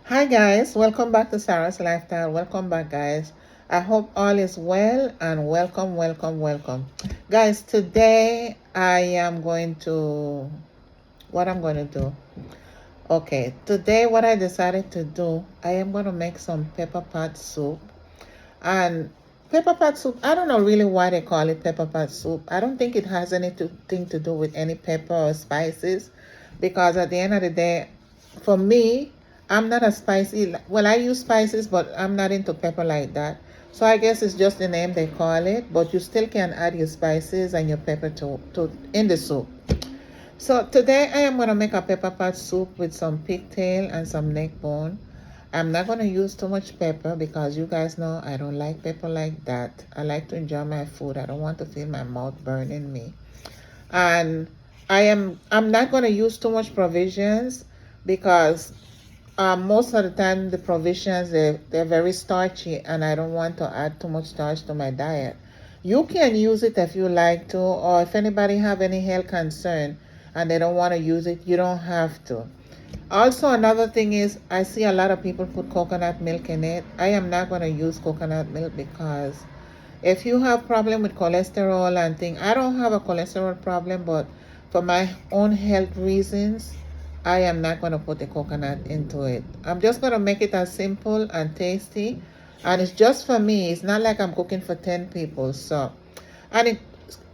Hi guys, welcome back to Sarah's Lifestyle. Welcome back guys. I hope all is well and welcome. Guys, today I am going to what I'm going to do. Okay, today what I decided to do, I am going to make some pepper pot soup. And pepper pot soup, I don't know really why they call it pepper pot soup. I don't think it has anything to do with any pepper or spices because at the end of the day, for me, I'm not a spicy. Well, I use spices, but I'm not into pepper like that. So I guess it's just the name they call it, but you still can add your spices and your pepper to in the soup. So today I am going to make a pepper pot soup with some pigtail and some neck bone. I'm not going to use too much pepper because you guys know I don't like pepper like that. I like to enjoy my food. I don't want to feel my mouth burning me. And I'm not going to use too much provisions because most of the time the provisions they're very starchy and I don't want to add too much starch to my diet. You can use it if you like to, or if anybody have any health concern and they don't want to use it, you don't have to. Also, another thing is I see a lot of people put coconut milk in it. I am not going to use coconut milk because if you have problem with cholesterol and thing, I don't have a cholesterol problem, but for my own health reasons, I am not going to put the coconut into it. I'm just going to make it as simple and tasty, and it's just for me. It's not like I'm cooking for 10 people. So, and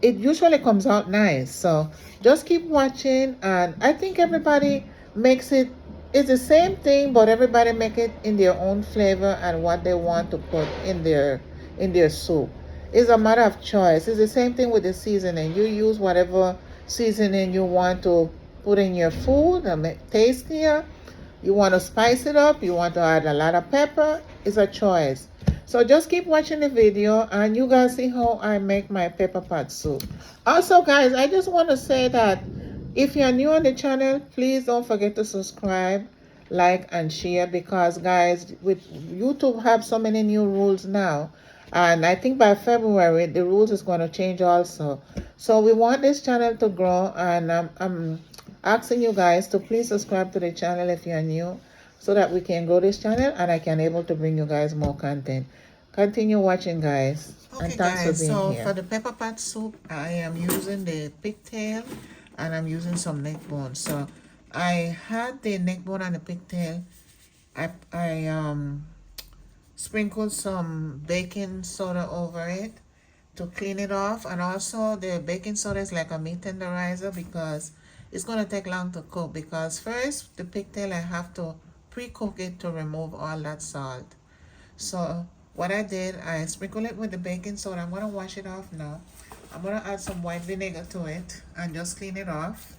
it usually comes out nice. So just keep watching, and I think everybody makes it. It's the same thing, but everybody make it in their own flavor and what they want to put in their soup. It's a matter of choice. It's the same thing with the seasoning. You use whatever seasoning you want to put in your food and make tastier. You want to spice it up, you want to add a lot of pepper, it's a choice. So just keep watching the video and you guys see how I make my pepper pot soup. Also guys, I just want to say that if you're new on the channel, please don't forget to subscribe, like and share because guys, with YouTube have so many new rules now. And I think by February, the rules is going to change also. So we want this channel to grow and I'm asking you guys to please subscribe to the channel if you're new so that we can grow this channel and I can able to bring you guys more content. Continue watching guys. Okay, and thanks guys, for being so here. For the pepper pot soup, I am using the pigtail and I'm using some neck bone. So I had the neck bone and the pigtail. I sprinkled some baking soda over it to clean it off, and also the baking soda is like a meat tenderizer because it's going to take long to cook because first the pigtail I have to pre-cook it to remove all that salt. So what I did, I sprinkled it with the baking soda. I'm going to wash it off now. I'm going to add some white vinegar to it and just clean it off.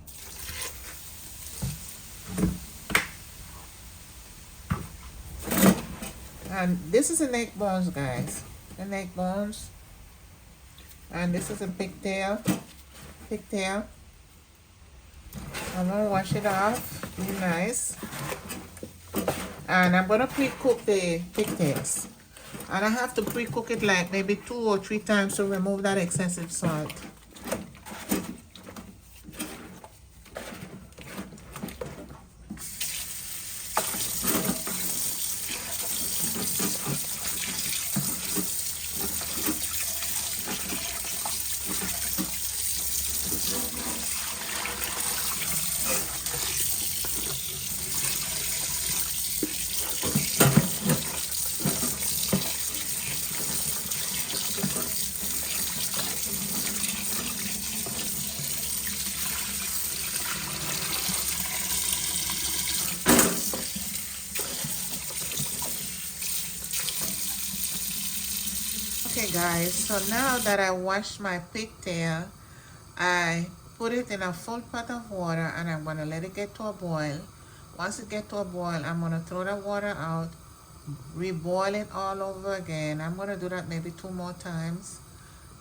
And this is the neck bones guys, the neck bones, and this is a pigtail. I'm gonna wash it off really nice, and I'm gonna pre-cook the pigtails, and I have to pre-cook it like maybe 2 or 3 times to remove that excessive salt. Okay guys, so now that I washed my pigtail, I put it in a full pot of water and I'm going to let it get to a boil. Once it gets to a boil, I'm going to throw the water out, reboil it all over again. I'm going to do that maybe 2 more times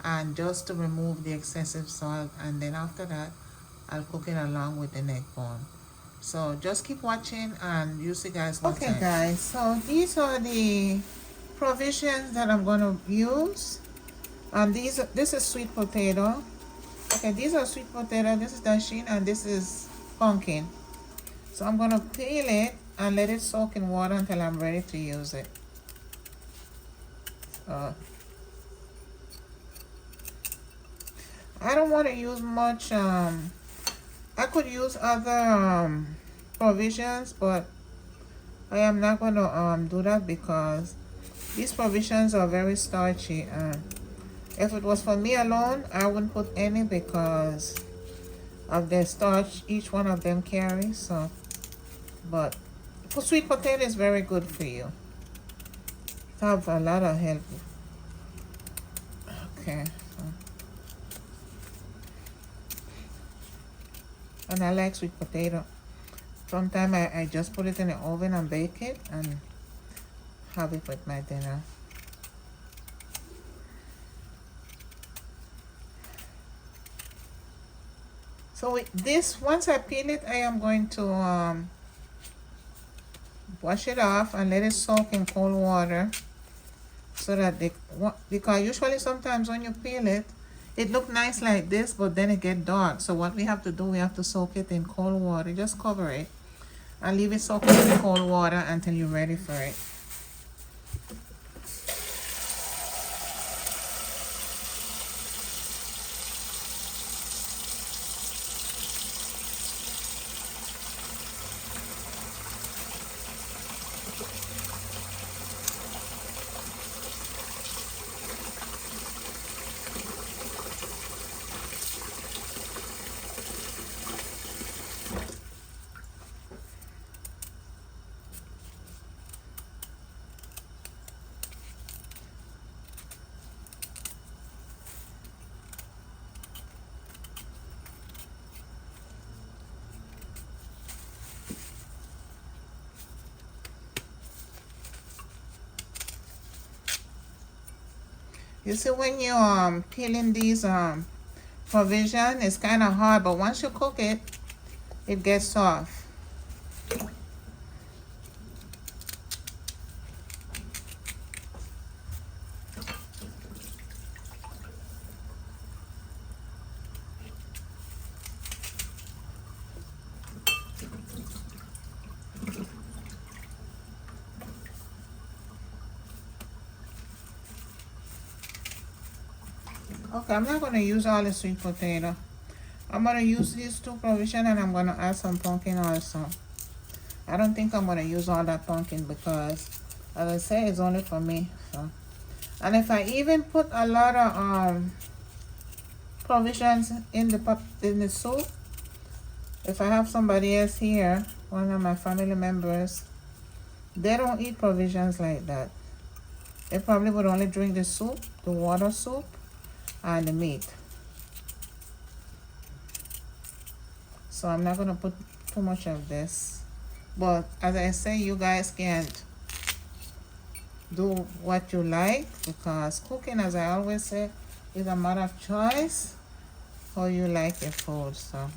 and just to remove the excessive salt, and then after that I'll cook it along with the neck bone. So just keep watching and you see guys next time. Okay guys, so these are the provisions that I'm going to use, and this is sweet potato. Okay, these are sweet potato, this is dasheen, and this is pumpkin. So I'm going to peel it and let it soak in water until I'm ready to use it. I don't want to use much. I could use other provisions, but I am not going to do that because these provisions are very starchy. If it was for me alone, I wouldn't put any because of the starch each one of them carries. So, but for sweet potato is very good for you. It have a lot of help. Okay. So. And I like sweet potato. Sometimes I just put it in the oven and bake it and have it with my dinner. So with this, once I peel it, I am going to wash it off and let it soak in cold water so that because usually sometimes when you peel it, it look nice like this, but then it get dark. So what we have to do, we have to soak it in cold water. Just cover it and leave it soaking in cold water until you're ready for it. You see, when you peeling these provision, it's kind of hard, but once you cook it, it gets soft. Okay, I'm not going to use all the sweet potato. I'm going to use these two provision and I'm going to add some pumpkin also. I don't think I'm going to use all that pumpkin because, as I say, it's only for me. So, and if I even put a lot of provisions in the soup, if I have somebody else here, one of my family members, they don't eat provisions like that. They probably would only drink the soup, the water soup, and the meat. So I'm not gonna put too much of this, but as I say, you guys can't do what you like because cooking, as I always say, is a matter of choice how you like your food. So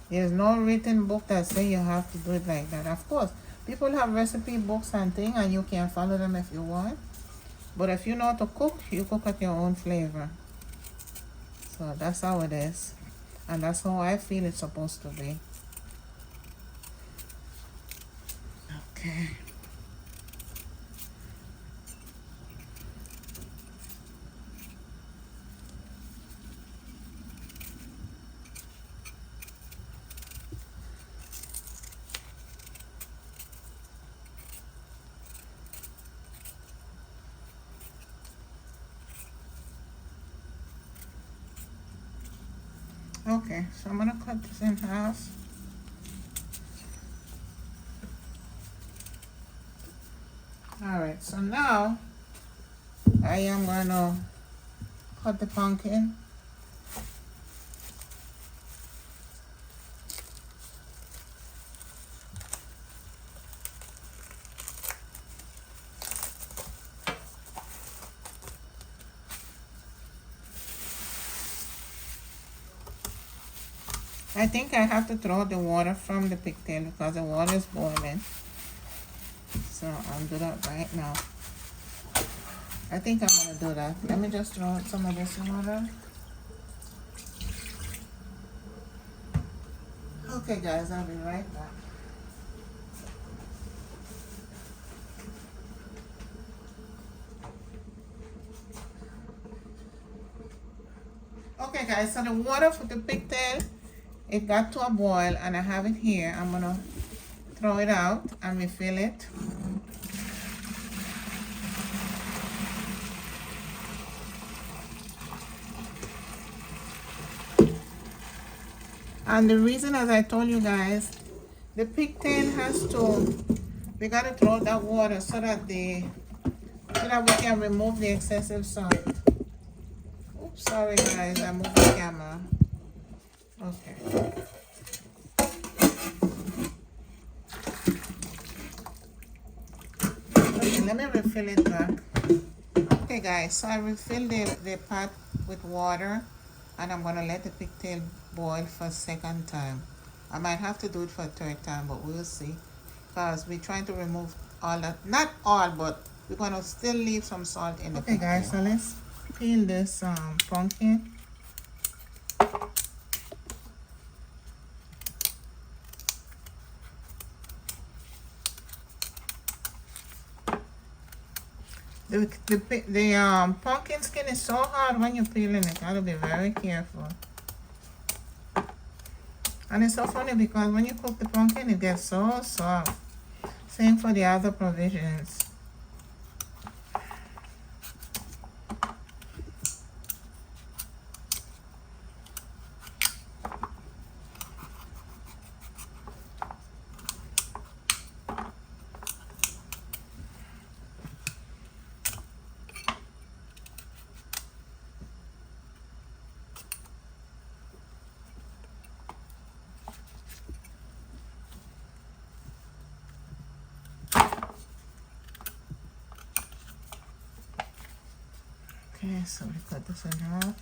there's no written book that say you have to do it like that. Of course, people have recipe books and things and you can follow them if you want, but if you know how to cook, you cook at your own flavor. So that's how it is. And that's how I feel it's supposed to be. Okay. Okay, so I'm gonna cut this in half. Alright, so now I am gonna cut the pumpkin. I think I have to throw the water from the pigtail because the water is boiling. So I'll do that right now. I think I'm gonna do that. Let me just throw some of this water. Okay guys, I'll be right back. Okay guys, so the water for the pigtail, it got to a boil and I have it here. I'm gonna throw it out and refill it. And the reason, as I told you guys, the pigtail has to, we gotta throw that water so that we can remove the excessive salt. Oops, sorry guys, I moved the camera. Okay. Okay, let me refill it back. Okay guys, so I refilled the pot with water and I'm gonna let the pigtail boil for a second time. I might have to do it for a third time, but we'll see. Because we're trying to remove all that, not all, but we're gonna still leave some salt in the pigtail. Okay guys, so let's peel this pumpkin. The pumpkin skin is so hard when you're peeling it. Gotta be very careful. And it's so funny because when you cook the pumpkin, it gets so soft. Same for the other provisions. Okay, so we cut this in half.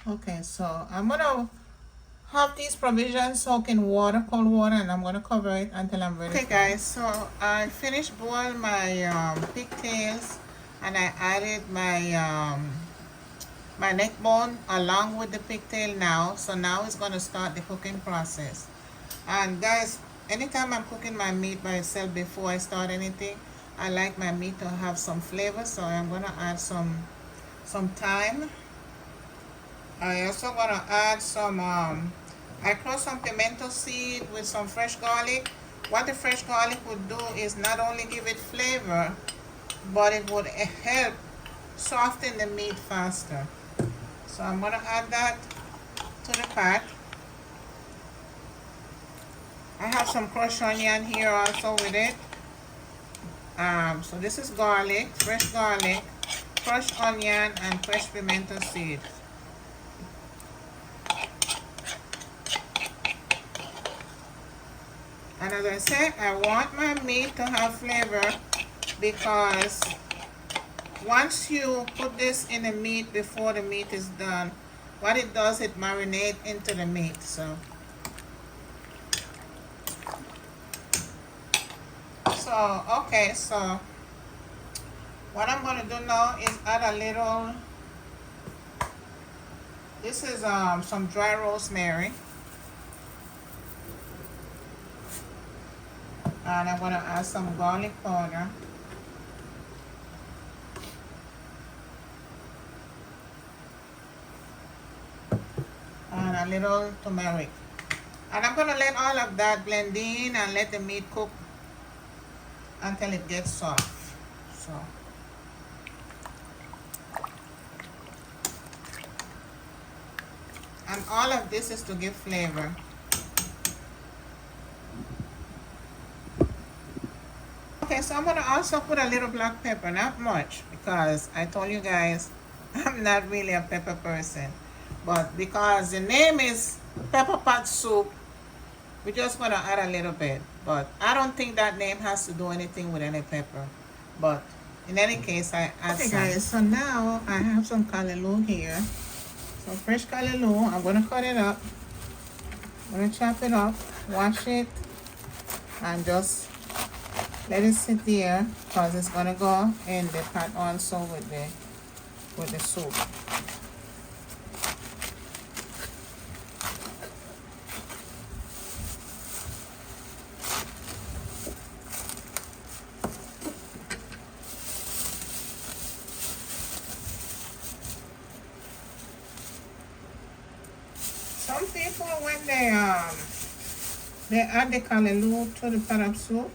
Okay, so I'm gonna have these provisions soak in water, cold water, and I'm gonna cover it until I'm ready. Okay guys, so I finished boiling my pigtails and I added my neck bone along with the pigtail now. So now it's gonna start the cooking process. And guys, anytime I'm cooking my meat by itself before I start anything, I like my meat to have some flavor, so I'm gonna add some thyme. I also gonna add some I crushed some pimento seed with some fresh garlic. What the fresh garlic would do is not only give it flavor, but it would help soften the meat faster. So I'm gonna add that to the pot. I have some crushed onion here also with it. So this is garlic, fresh garlic, crushed onion, and fresh pimento seed. And as I said, I want my meat to have flavor because Once you put this in the meat before the meat is done, what it does, it marinates into the meat. So okay, so what I'm gonna do now is add a little, this is some dry rosemary, and I'm gonna add some garlic powder, and a little turmeric. And I'm gonna let all of that blend in and let the meat cook until it gets soft. So and all of this is to give flavor. Okay, so I'm gonna also put a little black pepper, not much, because I told you guys I'm not really a pepper person, but because the name is pepper pot soup, we're just gonna add a little bit. But I don't think that name has to do anything with any pepper, but in any case I add some. Okay guys, so now I have some callaloo here, some fresh callaloo. I'm gonna cut it up, I'm gonna chop it up, wash it, and just let it sit there because it's gonna go in the pot also with the soup. Some people, when they add the callaloo to the pot of soup,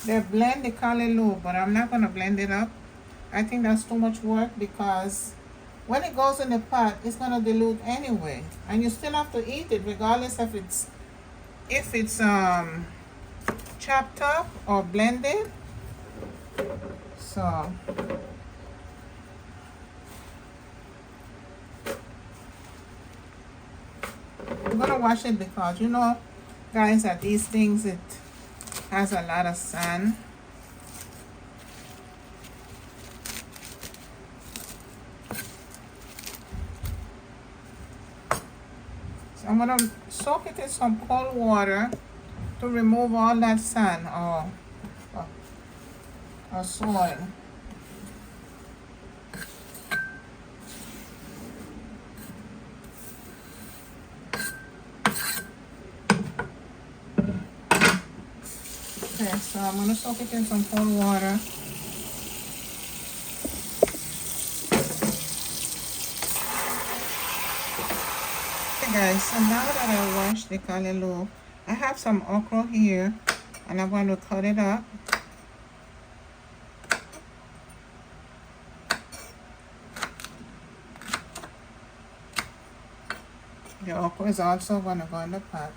they blend the callaloo, but I'm not gonna blend it up. I think that's too much work because when it goes in the pot, it's gonna dilute anyway, and you still have to eat it regardless if it's chopped up or blended. So I'm gonna wash it because you know, guys, that these things, it has a lot of sand. So I'm gonna soak it in some cold water to remove all that sand or soil. Okay, so I'm gonna soak it in some cold water. Okay guys, so now that I washed the callaloo, I have some okra here and I'm going to cut it up. The okra is also going to go in the pot.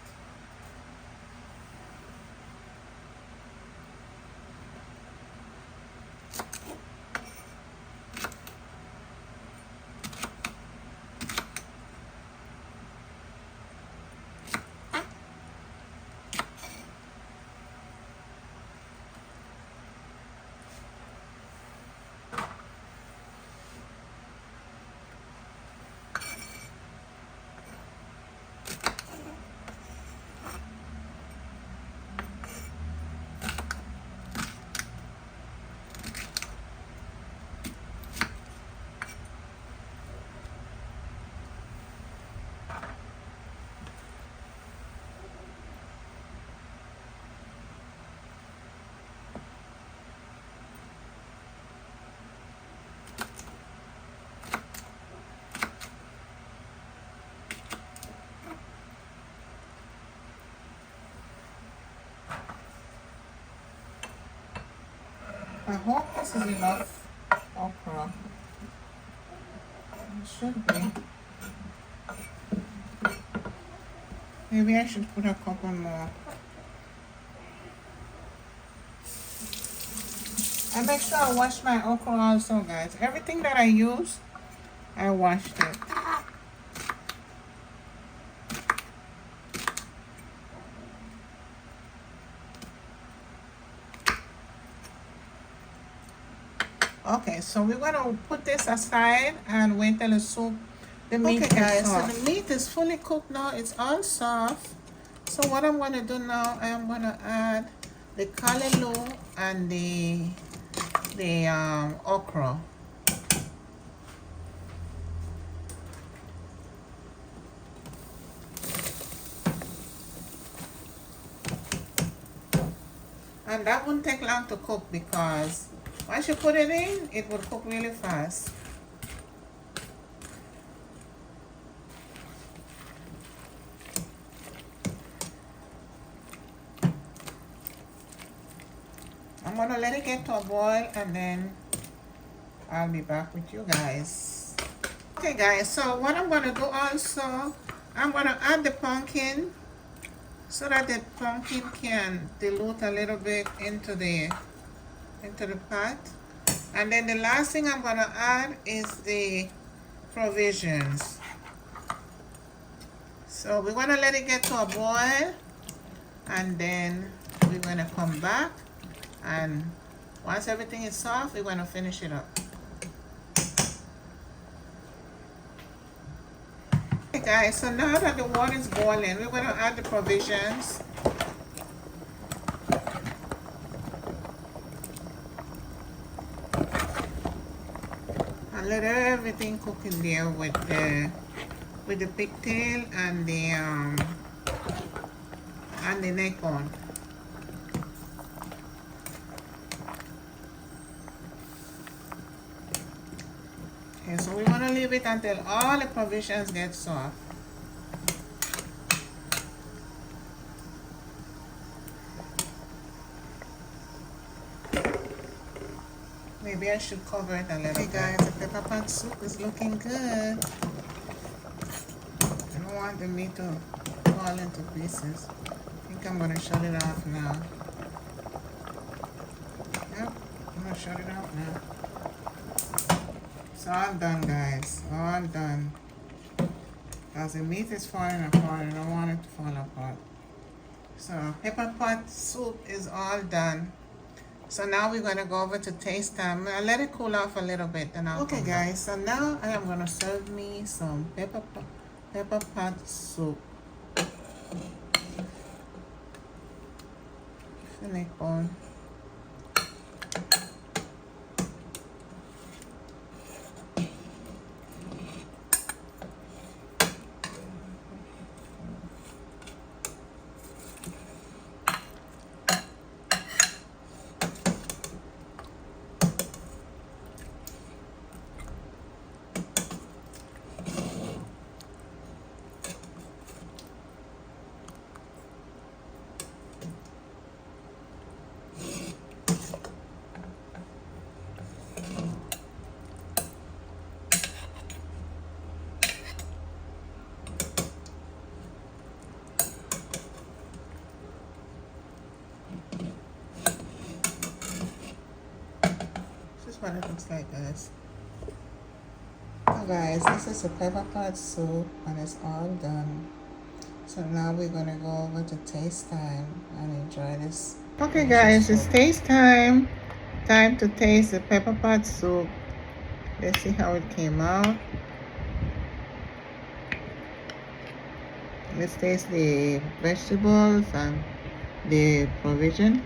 I hope this is enough okra. It should be. Maybe I should put a couple more. I make sure I wash my okra also, guys. Everything that I use, I washed it. Okay, so we're gonna put this aside and wait till the soup, the meat Okay, gets guys, so soft. the meat is fully cooked now. It's all soft. So what I'm gonna do now, I am gonna add the callaloo and the okra. And that won't take long to cook because once you put it in, it will cook really fast. I'm gonna let it get to a boil and then I'll be back with you guys. Okay guys, so what I'm gonna do also, I'm gonna add the pumpkin so that the pumpkin can dilute a little bit into the pot. And then the last thing I'm gonna add is the provisions. So we're gonna let it get to a boil and then we're gonna come back, and once everything is soft, we're gonna finish it up. Okay guys, so now that the water is boiling, we're gonna add the provisions. And let everything cook in there with the pigtail and the neck on. Okay, so we want to leave it until all the provisions get soft. Maybe I should cover it a little bit. Hey guys, the pepper pot soup is looking good. I don't want the meat to fall into pieces. I think I'm gonna shut it off now. Yep, I'm gonna shut it off now. It's all done, guys. All done. As the meat is falling apart, I don't want it to fall apart. So pepper pot soup is all done. So now we're gonna go over to taste time. I'll let it cool off a little bit, then I'll. Okay, guys. So now I am gonna serve me some pepper pot soup. Neck bone. This is what it looks like, guys. So guys, this is a pepper pot soup and it's all done. So now we're gonna go over to taste time and enjoy this. Okay guys, it's taste time. Time to taste the pepper pot soup. Let's see how it came out. Let's taste the vegetables and the provision.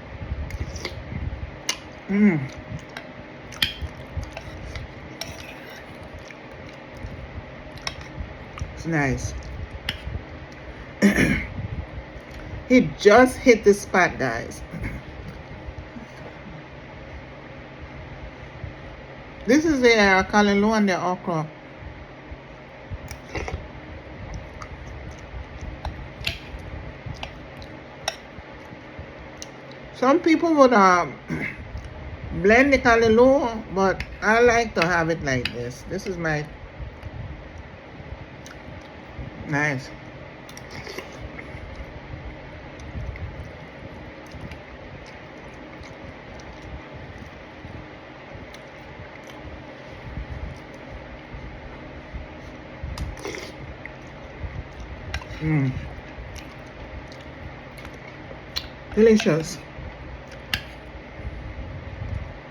It's nice. It just hit the spot, guys. This is the callaloo and the okra. Some people would blend the callaloo, but I like to have it like this. This is my nice. Delicious.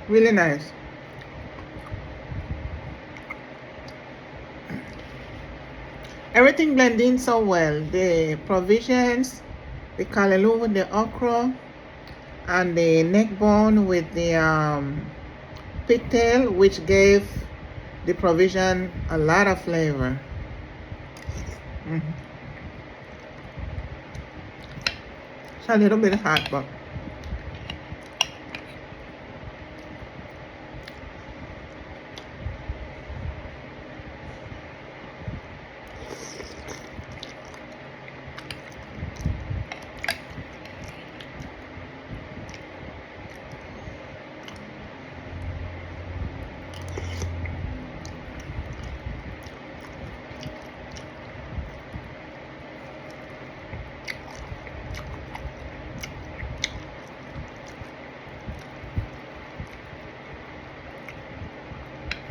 Really nice. everything blend in so well. The provisions, the callaloo with the okra, and the neck bone with the pigtail, which gave the provision a lot of flavor. It's a little bit hot, but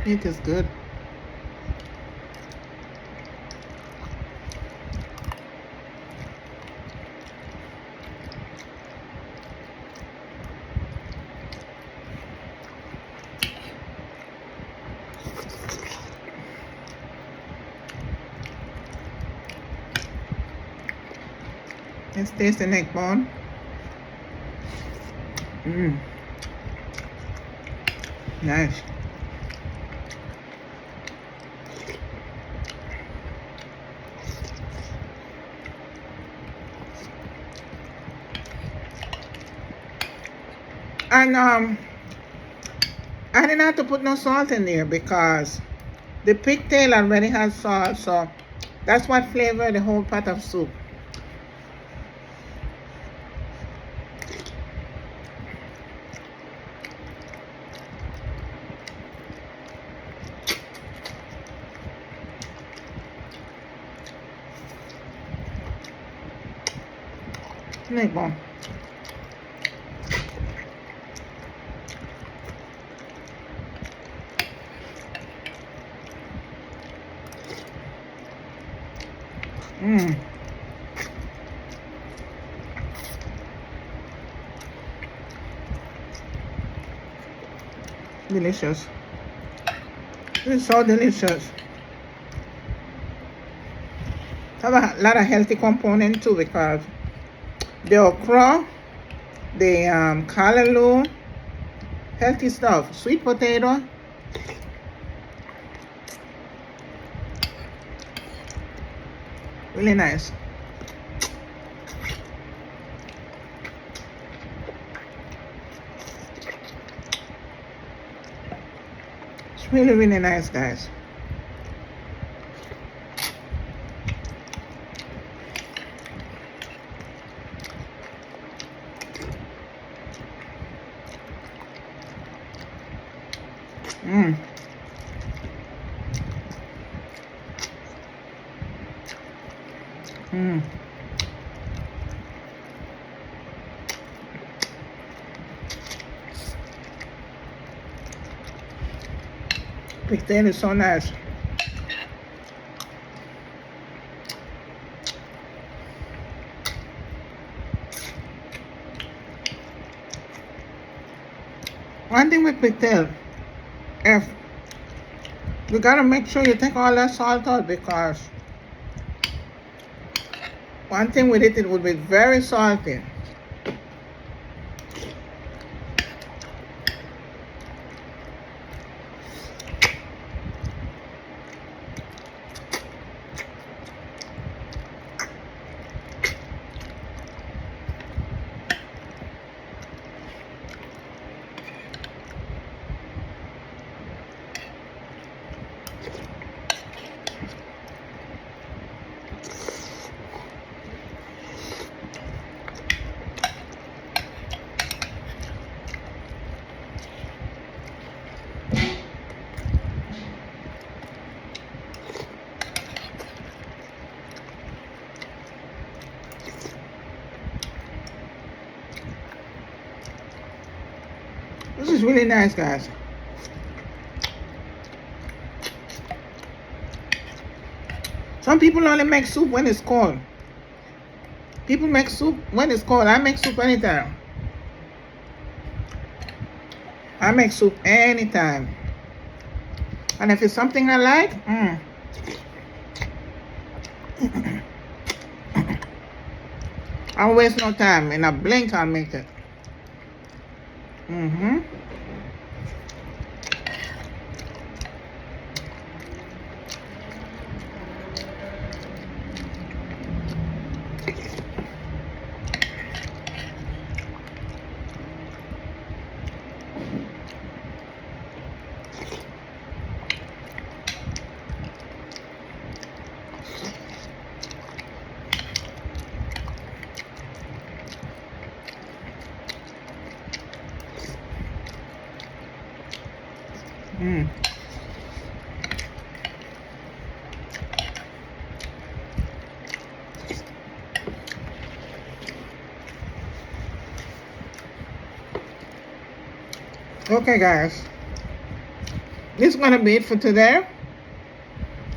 it is good. Let's taste the neck bone. Nice. And I didn't have to put no salt in there because the pigtail already has salt, so that's what flavored the whole pot of soup. Neck bone. Delicious. It's so delicious. Have a lot of healthy component too because the okra, the callaloo, healthy stuff. Sweet potato. Really nice. It's really, really nice, guys. Pigtail is so nice. One thing with pigtail, if you gotta make sure you take all that salt out because one thing with it, it would be very salty. This is really nice, guys. Some people only make soup when it's cold. People make soup when it's cold. I make soup anytime. I make soup anytime. And if it's something I like, I don't waste no time. In a blink, I'll make it. Mm-hmm. Mm. Okay, guys. This is going to be it for today.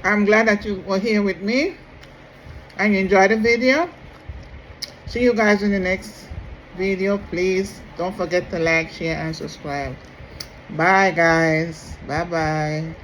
I'm glad that you were here with me and you enjoyed the video. See you guys in the next video. Please don't forget to like, share, and subscribe. Bye, guys. Bye-bye.